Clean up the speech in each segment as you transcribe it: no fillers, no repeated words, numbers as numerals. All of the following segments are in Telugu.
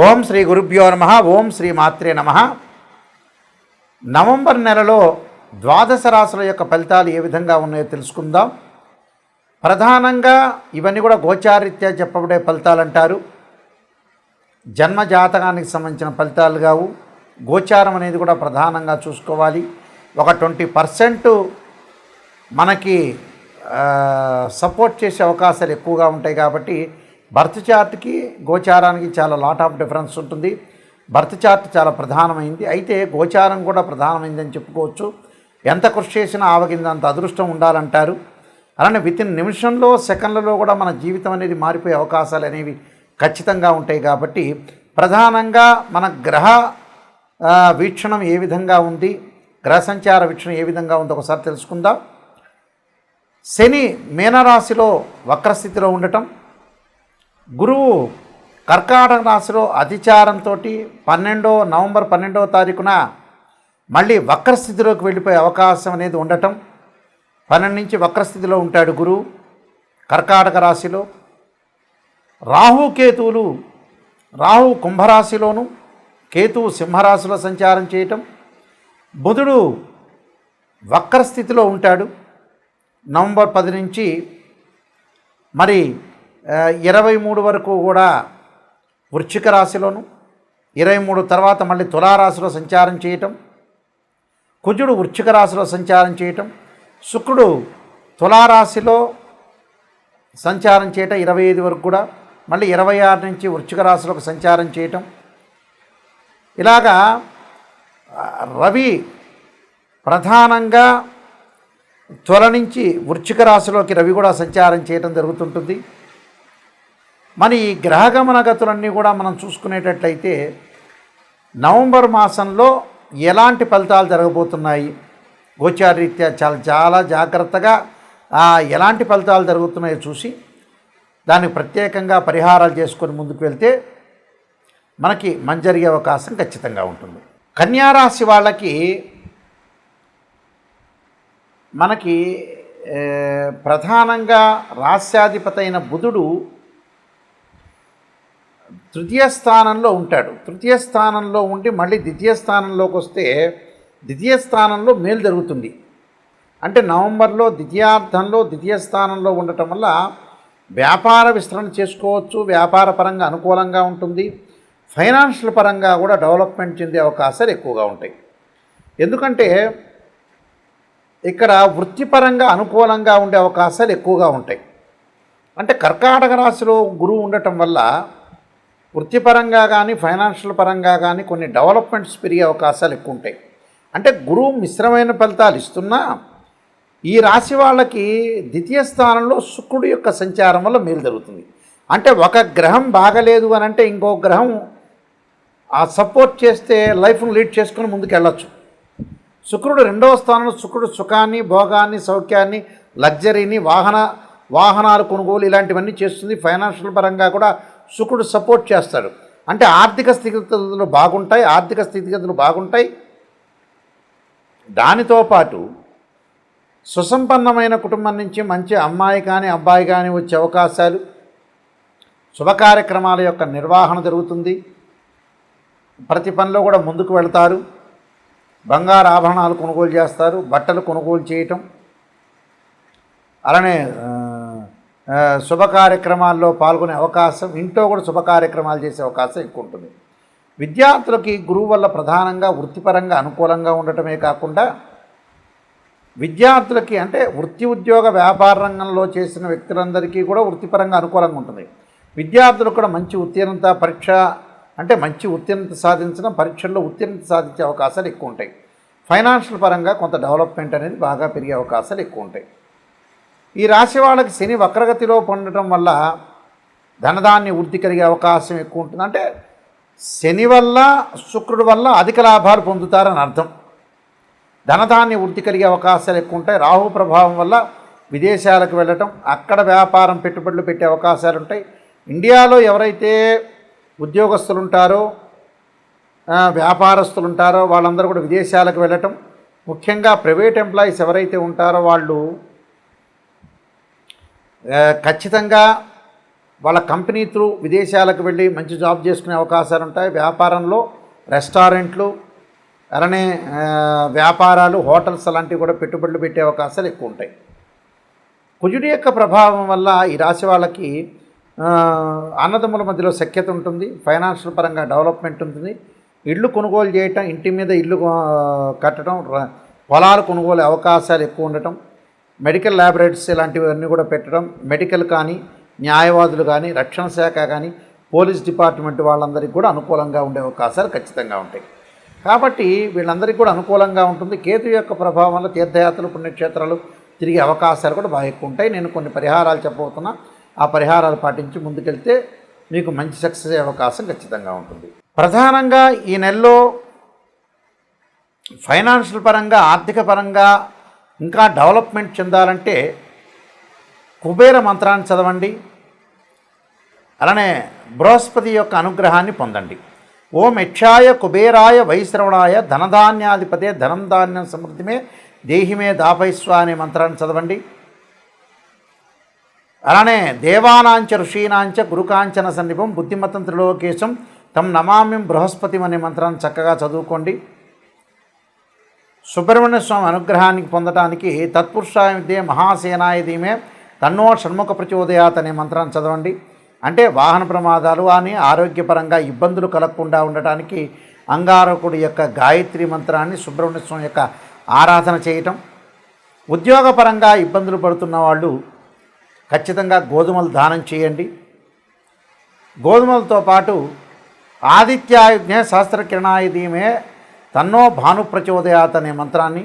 ఓం శ్రీ గురుభ్యో నమః. ఓం శ్రీ మాత్రే నమః. నవంబర్ నెలలో ద్వాదశ రాశుల యొక్క ఫలితాలు ఏ విధంగా ఉన్నాయో తెలుసుకుందాం. ప్రధానంగా ఇవన్నీ కూడా గోచారీత్యా చెప్పబడే ఫలితాలు అంటారు. జన్మ జాతకానికి సంబంధించిన ఫలితాలు కావు. గోచారం అనేది కూడా ప్రధానంగా చూసుకోవాలి. ఒక 20% మనకి సపోర్ట్ చేసే అవకాశాలు ఎక్కువగా ఉంటాయి. కాబట్టి బర్త్ చార్ట్కి గోచారానికి చాలా లాట్ ఆఫ్ డిఫరెన్స్ ఉంటుంది. బర్త్ చార్ట్ చాలా ప్రధానమైంది, అయితే గోచారం కూడా ప్రధానమైందని చెప్పుకోవచ్చు. ఎంత కృషి చేసినా ఆవగిందంత అదృష్టం ఉండాలంటారు. అలానే వితిన్ నిమిషంలో సెకండ్లలో కూడా మన జీవితం అనేది మారిపోయే అవకాశాలు అనేవి ఖచ్చితంగా ఉంటాయి. కాబట్టి ప్రధానంగా మన గ్రహ వీక్షణం ఏ విధంగా ఉంది, గ్రహ సంచార వీక్షణం ఏ విధంగా ఉందో ఒకసారి తెలుసుకుందాం. శని మీనరాశిలో వక్రస్థితిలో ఉండటం, గురువు కర్కాటక రాశిలో అతిచారంతో నవంబర్ 12వ తారీఖున మళ్ళీ వక్రస్థితిలోకి వెళ్ళిపోయే అవకాశం అనేది ఉండటం. 12 నుంచి వక్రస్థితిలో ఉంటాడు గురువు కర్కాటక రాశిలో. రాహుకేతువులు, రాహు కుంభరాశిలోను, కేతువు సింహరాశిలో సంచారం చేయటం. బుధుడు వక్రస్థితిలో ఉంటాడు నవంబర్ 10 నుంచి మరి 23 వరకు కూడా వృశ్చిక రాశిలోను, 23 తర్వాత మళ్ళీ తులారాశిలో సంచారం చేయటం. కుజుడు వృశ్చిక రాశిలో సంచారం చేయటం, శుక్రుడు తులారాశిలో సంచారం చేయటం 25 వరకు కూడా, మళ్ళీ 26 నుంచి వృశ్చిక రాశిలోకి సంచారం చేయటం. ఇలాగా రవి ప్రధానంగా త్వర నుంచి వృశ్చిక రాశిలోకి రవి కూడా సంచారం చేయటం జరుగుతుంటుంది. మరి ఈ గ్రహగమన గతులన్నీ కూడా మనం చూసుకునేటట్లయితే నవంబర్ మాసంలో ఎలాంటి ఫలితాలు జరగబోతున్నాయి, గోచారీత్యా చాలా జాగ్రత్తగా ఎలాంటి ఫలితాలు జరుగుతున్నాయో చూసి దానికి ప్రత్యేకంగా పరిహారాలు చేసుకొని ముందుకు వెళ్తే మనకి మంచి జరిగే అవకాశం ఖచ్చితంగా ఉంటుంది. కన్యారాశి వాళ్ళకి మనకి ప్రధానంగా రాస్యాధిపతి అయిన బుధుడు తృతీయ స్థానంలో ఉంటాడు. తృతీయ స్థానంలో ఉండి మళ్ళీ ద్వితీయ స్థానంలోకి వస్తే ద్వితీయ స్థానంలో మేలు జరుగుతుంది. అంటే నవంబర్లో ద్వితీయార్థంలో ద్వితీయ స్థానంలో ఉండటం వల్ల వ్యాపార విస్తరణ చేసుకోవచ్చు, వ్యాపార పరంగా అనుకూలంగా ఉంటుంది. ఫైనాన్షియల్ పరంగా కూడా డెవలప్మెంట్ చెందే అవకాశాలు ఎక్కువగా ఉంటాయి. ఎందుకంటే ఇక్కడ వృత్తిపరంగా అనుకూలంగా ఉండే అవకాశాలు ఎక్కువగా ఉంటాయి. అంటే కర్కాటక రాశిలో గురువు ఉండటం వల్ల వృత్తిపరంగా కానీ ఫైనాన్షియల్ పరంగా కానీ కొన్ని డెవలప్మెంట్స్ పెరిగే అవకాశాలు ఎక్కువ ఉంటాయి. అంటే గురువు మిశ్రమైన ఫలితాలు ఇస్తున్నా ఈ రాశి వాళ్ళకి ద్వితీయ స్థానంలో శుక్రుడు యొక్క సంచారం వల్ల మేలు జరుగుతుంది. అంటే ఒక గ్రహం బాగలేదు అని అంటే ఇంకో గ్రహం ఆ సపోర్ట్ చేస్తే లైఫ్ను లీడ్ చేసుకుని ముందుకు వెళ్ళచ్చు. శుక్రుడు 2వ స్థానంలో, శుక్రుడు సుఖాన్ని, భోగాన్ని, సౌఖ్యాన్ని, లగ్జరీని, వాహనాలు కొనుగోలు ఇలాంటివన్నీ చేస్తుంది. ఫైనాన్షియల్ పరంగా కూడా శుక్రుడు సపోర్ట్ చేస్తాడు. అంటే ఆర్థిక స్థితిగతులు బాగుంటాయి. దానితో పాటు సుసంపన్నమైన కుటుంబం నుంచి మంచి అమ్మాయి కానీ అబ్బాయి కానీ వచ్చే అవకాశాలు, శుభ కార్యక్రమాల యొక్క నిర్వహణ జరుగుతుంది. ప్రతి పనిలో కూడా ముందుకు వెళ్తారు. బంగారు ఆభరణాలు కొనుగోలు చేస్తారు, బట్టలు కొనుగోలు చేయటం, అలానే శుభ కార్యక్రమాల్లో పాల్గొనే అవకాశం, ఇంట్లో కూడా శుభ కార్యక్రమాలు చేసే అవకాశం ఎక్కువ ఉంటుంది. విద్యార్థులకి గురువు వల్ల ప్రధానంగా వృత్తిపరంగా అనుకూలంగా ఉండటమే కాకుండా విద్యార్థులకి అంటే వృత్తి ఉద్యోగ వ్యాపార రంగంలో చేసిన వ్యక్తులందరికీ కూడా వృత్తిపరంగా అనుకూలంగా ఉంటుంది. విద్యార్థులకు కూడా మంచి ఉత్తీర్ణత సాధించడం, పరీక్షల్లో ఉత్తీర్ణత సాధించే అవకాశాలు ఎక్కువ ఉంటాయి. ఫైనాన్షియల్ పరంగా కొంత డెవలప్మెంట్ అనేది బాగా పెరిగే అవకాశాలు ఎక్కువ ఉంటాయి. ఈ రాశి వాళ్ళకి శని వక్రగతిలో పొందడం వల్ల ధనధాన్య వృద్ధి కలిగే అవకాశం ఎక్కువ ఉంటుంది. అంటే శని వల్ల శుక్రుడి వల్ల అధిక లాభాలు పొందుతారని అర్థం. ధనధాన్య వృద్ధి కలిగే అవకాశాలు ఎక్కువ ఉంటాయి. రాహు ప్రభావం వల్ల విదేశాలకు వెళ్ళటం, అక్కడ వ్యాపారం పెట్టుబడులు పెట్టే అవకాశాలు ఉంటాయి. ఇండియాలో ఎవరైతే ఉద్యోగస్తులు ఉంటారో, వ్యాపారస్తులు ఉంటారో వాళ్ళందరూ కూడా విదేశాలకు వెళ్ళటం, ముఖ్యంగా ప్రైవేట్ ఎంప్లాయీస్ ఎవరైతే ఉంటారో వాళ్ళు ఖచ్చితంగా వాళ్ళ కంపెనీ త్రూ విదేశాలకు వెళ్ళి మంచి జాబ్ చేసుకునే అవకాశాలు ఉంటాయి. వ్యాపారంలో రెస్టారెంట్లు అలానే వ్యాపారాలు, హోటల్స్ అలాంటివి కూడా పెట్టుబడులు పెట్టే అవకాశాలు ఎక్కువ ఉంటాయి. కుజుడి యొక్క ప్రభావం వల్ల ఈ రాశి వాళ్ళకి అన్నదమ్ముల మధ్యలో సఖ్యత ఉంటుంది. ఫైనాన్షియల్ పరంగా డెవలప్మెంట్ ఉంటుంది. ఇళ్ళు కొనుగోలు చేయటం, ఇంటి మీద ఇల్లు కట్టడం, పొలాలు కొనుగోలు అవకాశాలు ఎక్కువ ఉండటం, మెడికల్ ల్యాబొరేటరీస్ ఇలాంటివన్నీ కూడా పెట్టడం, మెడికల్ కానీ, న్యాయవాదులు కానీ, రక్షణ శాఖ కానీ, పోలీస్ డిపార్ట్మెంట్ వాళ్ళందరికీ కూడా అనుకూలంగా ఉండే అవకాశాలు ఖచ్చితంగా ఉంటాయి. కాబట్టి వీళ్ళందరికీ కూడా అనుకూలంగా ఉంటుంది. కేతు యొక్క ప్రభావం వల్ల తీర్థయాత్రలు, పుణ్యక్షేత్రాలు తిరిగే అవకాశాలు కూడా బాగా ఎక్కువ ఉంటాయి. నేను కొన్ని పరిహారాలు చెప్పబోతున్నా. ఆ పరిహారాలు పాటించి ముందుకెళ్తే మీకు మంచి సక్సెస్ అయ్యే అవకాశం ఖచ్చితంగా ఉంటుంది. ప్రధానంగా ఈ నెలలో ఫైనాన్షియల్ పరంగా, ఆర్థిక పరంగా ఇంకా డెవలప్మెంట్ చెందాలంటే కుబేర మంత్రాన్ని చదవండి. అలానే బృహస్పతి యొక్క అనుగ్రహాన్ని పొందండి. ఓం యక్షాయ కుబేరాయ వైశ్రవణాయ ధనధాన్యాధిపతే ధనం ధాన్యం సమృద్ధిమే దేహిమే దాపైస్వ అనే మంత్రాన్ని చదవండి. అలానే దేవానాంచ ఋషీనాంచ గురుకాంచన సన్నిపం బుద్ధిమతం త్రిలోకేశం తం నమామ్యం బృహస్పతి అనే మంత్రాన్ని చక్కగా చదువుకోండి. సుబ్రహ్మణ్య స్వామి అనుగ్రహానికి పొందడానికి తత్పురుషాయ విద్యే మహాసేనాయ ధీమే తన్నో షణ్ముఖ ప్రచోదయాత్ అనే మంత్రాన్ని చదవండి. అంటే వాహన ప్రమాదాలు అని ఆరోగ్యపరంగా ఇబ్బందులు కలగకుండా ఉండటానికి అంగారకుడి యొక్క గాయత్రి మంత్రాన్ని, సుబ్రహ్మణ్య స్వామి యొక్క ఆరాధన చేయటం. ఉద్యోగపరంగా ఇబ్బందులు పడుతున్న వాళ్ళు ఖచ్చితంగా గోధుమలు దానం చేయండి. గోధుమలతో పాటు ఆదిత్యాయుజ్ఞ సహస్రకిరణాయ ధీమే తన్నో భాను ప్రచోదయాత్ అనే మంత్రాన్ని,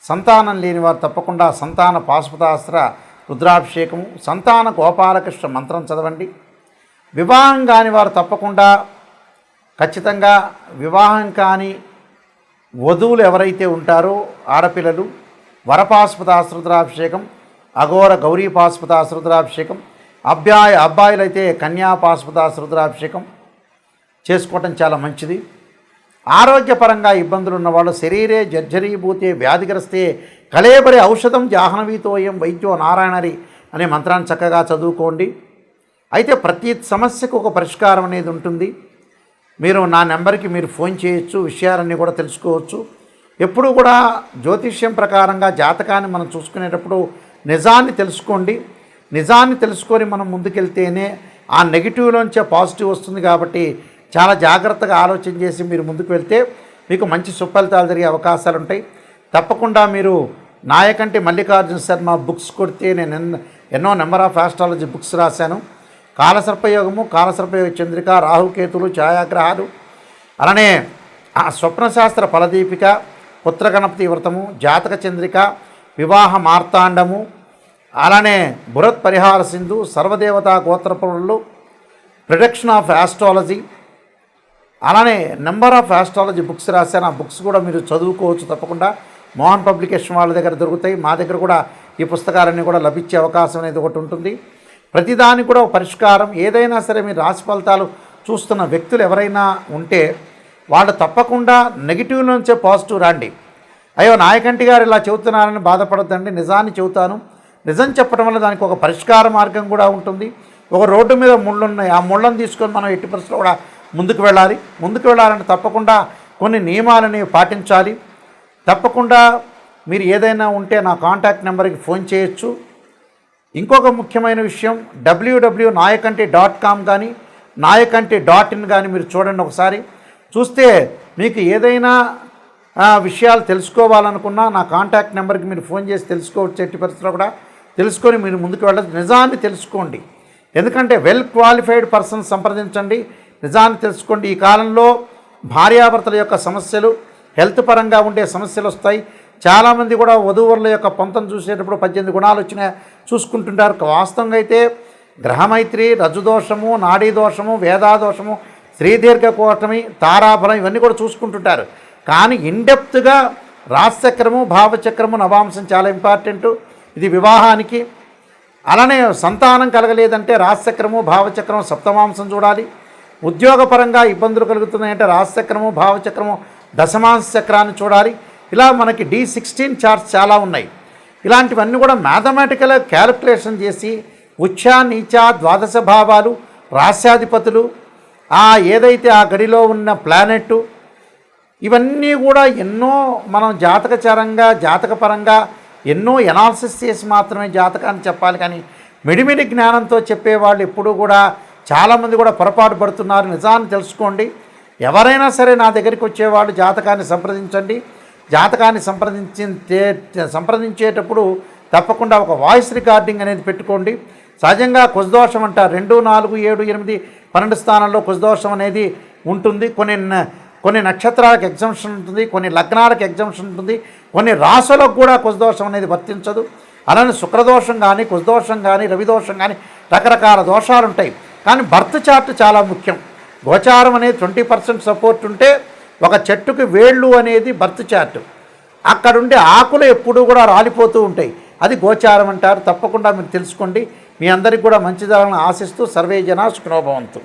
సంతానం లేని వారు తప్పకుండా సంతాన పాశుపతాస్త్ర రుద్రాభిషేకము, సంతాన గోపాలకృష్ణ మంత్రం చదవండి. వివాహం కాని వారు తప్పకుండా ఖచ్చితంగా వివాహం కాని వధువులు ఎవరైతే ఉంటారో ఆడపిల్లలు వరపాశుపతాస్త్ర రుద్రాభిషేకం, అఘోర గౌరీ పాశుపతాస్త్ర రుద్రాభిషేకం, అబ్బాయిలైతే కన్యా పాశుపతాస్త్ర రుద్రాభిషేకం చేసుకోవటం చాలా మంచిది. ఆరోగ్యపరంగా ఇబ్బందులు ఉన్నవాళ్ళు శరీరే జర్జరీభూతే వ్యాధిగ్రస్తే కళేబరి ఔషధం జాహ్నవీతోయం వైద్యో నారాయణరి అనే మంత్రాన్ని చక్కగా చదువుకోండి. అయితే ప్రతి సమస్యకు ఒక పరిష్కారం అనేది ఉంటుంది. మీరు నా నెంబర్కి మీరు ఫోన్ చేయొచ్చు, విషయాలన్నీ కూడా తెలుసుకోవచ్చు. ఎప్పుడు కూడా జ్యోతిష్యం ప్రకారంగా జాతకాన్ని మనం చూసుకునేటప్పుడు నిజాన్ని తెలుసుకోండి. నిజాన్ని తెలుసుకొని మనం ముందుకెళ్తేనే ఆ నెగిటివ్లోంచే పాజిటివ్ వస్తుంది. కాబట్టి చాలా జాగ్రత్తగా ఆలోచన చేసి మీరు ముందుకు వెళ్తే మీకు మంచి సుఫలితాలు జరిగే అవకాశాలు ఉంటాయి. తప్పకుండా మీరు నాయకంటి మల్లికార్జున శర్మ బుక్స్ కొడితే నేను ఎన్నో నెంబర్ ఆఫ్ ఆస్ట్రాలజీ బుక్స్ రాశాను. కాలసర్పయోగము, కాలసర్పయోగ చంద్రిక, రాహుకేతులు, ఛాయాగ్రహాలు, అలానే స్వప్నశాస్త్ర ఫలదీపిక, పుత్రగణపతి వ్రతము, జాతక చంద్రిక, వివాహ మార్తాండము, అలానే బృహత్ పరిహార సింధు, సర్వదేవతా గోత్రపురులు, ప్రిడిక్షన్ ఆఫ్ ఆస్ట్రాలజీ, అలానే నెంబర్ ఆఫ్ ఆస్ట్రాలజీ బుక్స్ రాశాను. ఆ బుక్స్ కూడా మీరు చదువుకోవచ్చు. తప్పకుండా మోహన్ పబ్లికేషన్ వాళ్ళ దగ్గర దొరుకుతాయి. మా దగ్గర కూడా ఈ పుస్తకాలన్నీ కూడా లభించే అవకాశం అనేది ఒకటి ఉంటుంది. ప్రతిదానికి కూడా ఒక పరిష్కారం. ఏదైనా సరే మీరు రాశి ఫలితాలు చూస్తున్న వ్యక్తులు ఎవరైనా ఉంటే వాళ్ళు తప్పకుండా నెగిటివ్ నుంచే పాజిటివ్ రండి. అయ్యో నాయకంటి గారు ఇలా చెబుతున్నారని బాధపడద్దండి. నిజాన్ని చెబుతాను. నిజం చెప్పడం వల్ల దానికి ఒక పరిష్కార మార్గం కూడా ఉంటుంది. ఒక రోడ్డు మీద ముళ్ళు ఉన్నాయి. ఆ ముళ్ళను తీసుకొని మనం ఎట్టి పరిస్థితుల్లో కూడా ముందుకు వెళ్ళాలి. ముందుకు వెళ్ళాలంటే తప్పకుండా కొన్ని నియమాలని పాటించాలి. తప్పకుండా మీరు ఏదైనా ఉంటే నా కాంటాక్ట్ నెంబర్కి ఫోన్ చేయొచ్చు. ఇంకొక ముఖ్యమైన విషయం, www.nayakanti.com కానీ nayakanti.in కానీ మీరు చూడండి. ఒకసారి చూస్తే మీకు ఏదైనా విషయాలు తెలుసుకోవాలనుకున్నా నా కాంటాక్ట్ నెంబర్కి మీరు ఫోన్ చేసి తెలుసుకోవచ్చు. ఎట్టి పరిస్థితుల్లో కూడా తెలుసుకొని మీరు ముందుకు వెళ్ళచ్చు. నిజాన్ని తెలుసుకోండి. ఎందుకంటే వెల్ క్వాలిఫైడ్ పర్సన్ సంప్రదించండి. నిజాన్ని తెలుసుకోండి. ఈ కాలంలో భార్యాభర్తల యొక్క సమస్యలు, హెల్త్ పరంగా ఉండే సమస్యలు వస్తాయి. చాలామంది కూడా వధూవరుల యొక్క పొంతం చూసేటప్పుడు 18 గుణాలు వచ్చినా చూసుకుంటుంటారు. వాస్తవంగా అయితే గ్రహమైత్రి, రజుదోషము, నాడీ దోషము, వేదాదోషము, శ్రీదీర్ఘకోటమి, తారాఫలం ఇవన్నీ కూడా చూసుకుంటుంటారు. కానీ ఇన్డెప్త్గా రాశిచక్రము, భావచక్రము, నవాంశం చాలా ఇంపార్టెంటు. ఇది వివాహానికి. అలానే సంతానం కలగలేదంటే రాశిచక్రము, భావచక్రము, సప్తమాంశం చూడాలి. ఉద్యోగపరంగా ఇబ్బందులు కలుగుతున్నాయంటే రాశిచక్రము, భావచక్రము, దశమాంశ చక్రాన్ని చూడాలి. ఇలా మనకి D16 చార్ట్స్ చాలా ఉన్నాయి. ఇలాంటివన్నీ కూడా మ్యాథమెటికల్ క్యాలిక్యులేషన్ చేసి ఉచ్చ నీచ ద్వాదశ భావాలు, రాస్యాధిపతులు, ఏదైతే ఆ గడిలో ఉన్న ప్లానెట్, ఇవన్నీ కూడా ఎన్నో మనం జాతకచరంగా జాతకపరంగా ఎన్నో ఎనాలిసిస్ చేసి మాత్రమే జాతకాన్ని చెప్పాలి. కానీ మిడిమిడి జ్ఞానంతో చెప్పేవాళ్ళు ఎప్పుడూ కూడా చాలామంది కూడా పొరపాటు పడుతున్నారు. నిజాన్ని తెలుసుకోండి. ఎవరైనా సరే నా దగ్గరికి వచ్చేవాళ్ళు జాతకాన్ని సంప్రదించండి. జాతకాన్ని సంప్రదించేటప్పుడు తప్పకుండా ఒక వాయిస్ రికార్డింగ్ అనేది పెట్టుకోండి. సహజంగా కుజదోషం అంటారు. 2, 4, 7, 8, 12 స్థానంలో కుజదోషం అనేది ఉంటుంది. కొన్ని నక్షత్రాలకు ఎగ్జంప్షన్ ఉంటుంది, కొన్ని లగ్నాలకు ఎగ్జంప్షన్ ఉంటుంది, కొన్ని రాసులకు కూడా కుజదోషం అనేది వర్తించదు. అలానే శుక్రదోషం కానీ, కుజదోషం కానీ, రవిదోషం కానీ రకరకాల దోషాలు ఉంటాయి. కానీ బర్త్ చార్ట్ చాలా ముఖ్యం. గోచారం అనేది 20% సపోర్ట్ ఉంటే ఒక చెట్టుకి వేళ్ళు అనేది బర్త్ చార్ట్. అక్కడుండే ఆకులు ఎప్పుడూ కూడా రాలిపోతూ ఉంటాయి. అది గోచారం అంటారు. తప్పకుండా మీరు తెలుసుకోండి. మీ అందరికీ కూడా మంచి జరగాలని ఆశిస్తూ సర్వే జనా సుఖినో భవంతు.